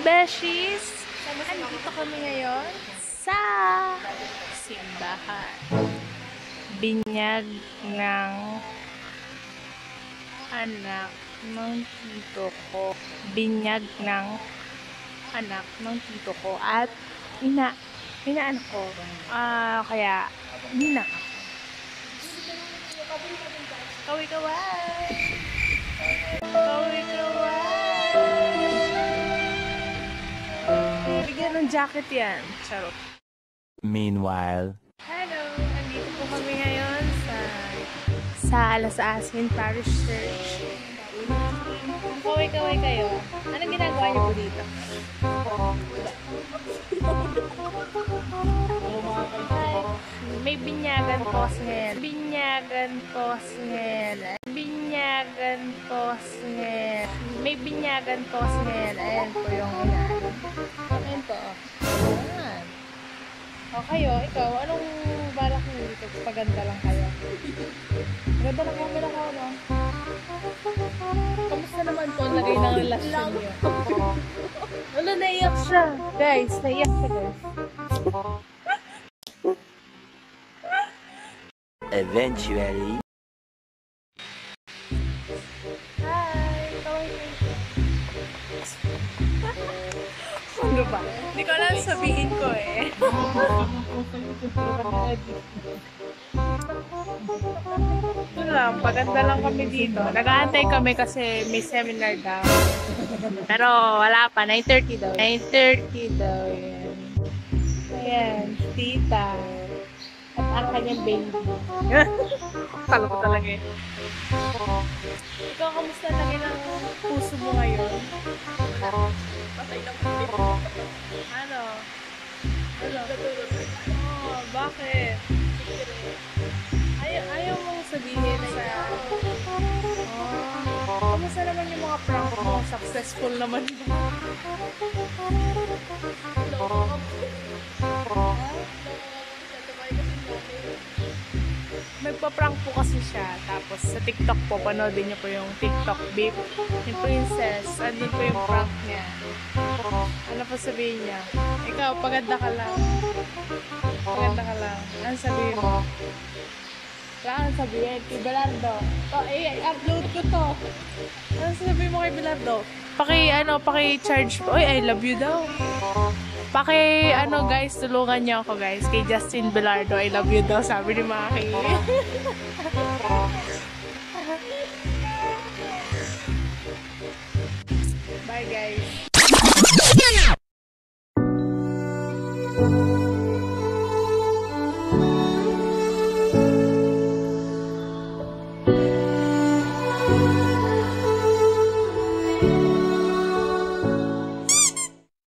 Beshies! Andito kami ngayon sa simbahan. Binyag ng anak ng tito ko. Binyag ng anak ng tito ko. At inaanak ko. Kaya, nina. Kaway-kaway! Kaway-kaway! Bigyan ng jacket yan. Charot. Meanwhile, Hello! Andito po kami ngayon sa Alas Asin Parish Church. Kaway-kaway kayo. Anong ginagawa niyo po dito? May binyagan pos ngayon. Binyagan pos ngayon. Binyagan pos ngayon. May binyagan pos ngayon. Ayan po yung inaan. Ayan po. Ayan. O kayo, ikaw, anong balak niyo dito? Paganda lang kayo. Ganda lang camera ko, no? Kamusta naman po ang lagay ng relasyon niyo? Ano, naiyak siya. Guys, naiyak siya, guys. eventually, Hi! Ano ba? Hindi ko alam sabihin ko eh. Ano lang, paganda lang kami dito. Nag-aantay kami kasi may seminar daw. Pero wala pa, 9:30 daw. 9:30 daw yan. Ayan, tita. At ang kanyang baby. Kala ko talaga eh. Ikaw, kamusta lagi ng puso mo ngayon? Patay na po. Ano? Ano? Oh, bakit? Ayaw mong sabihin sa... Oh, kamusta naman yung mga prank mo? Successful naman ba? Nagpa-prank po kasi siya. Tapos sa TikTok po, panoodin niyo po yung TikTok beep. Yung princess, andun po yung prank niya. Ano pa sabihin niya? Ikaw, paganda ka lang. Paganda ka lang. Ano sabihin mo? Ano sabihin? Kay Belardo. I-upload ko to. Ano sabihin mo kay Belardo? Paki-charge po. Oy, I love you daw. Guys, tulungan niyo ako, guys. Kay Justin Belardo, I love you daw, sabi ni Maki.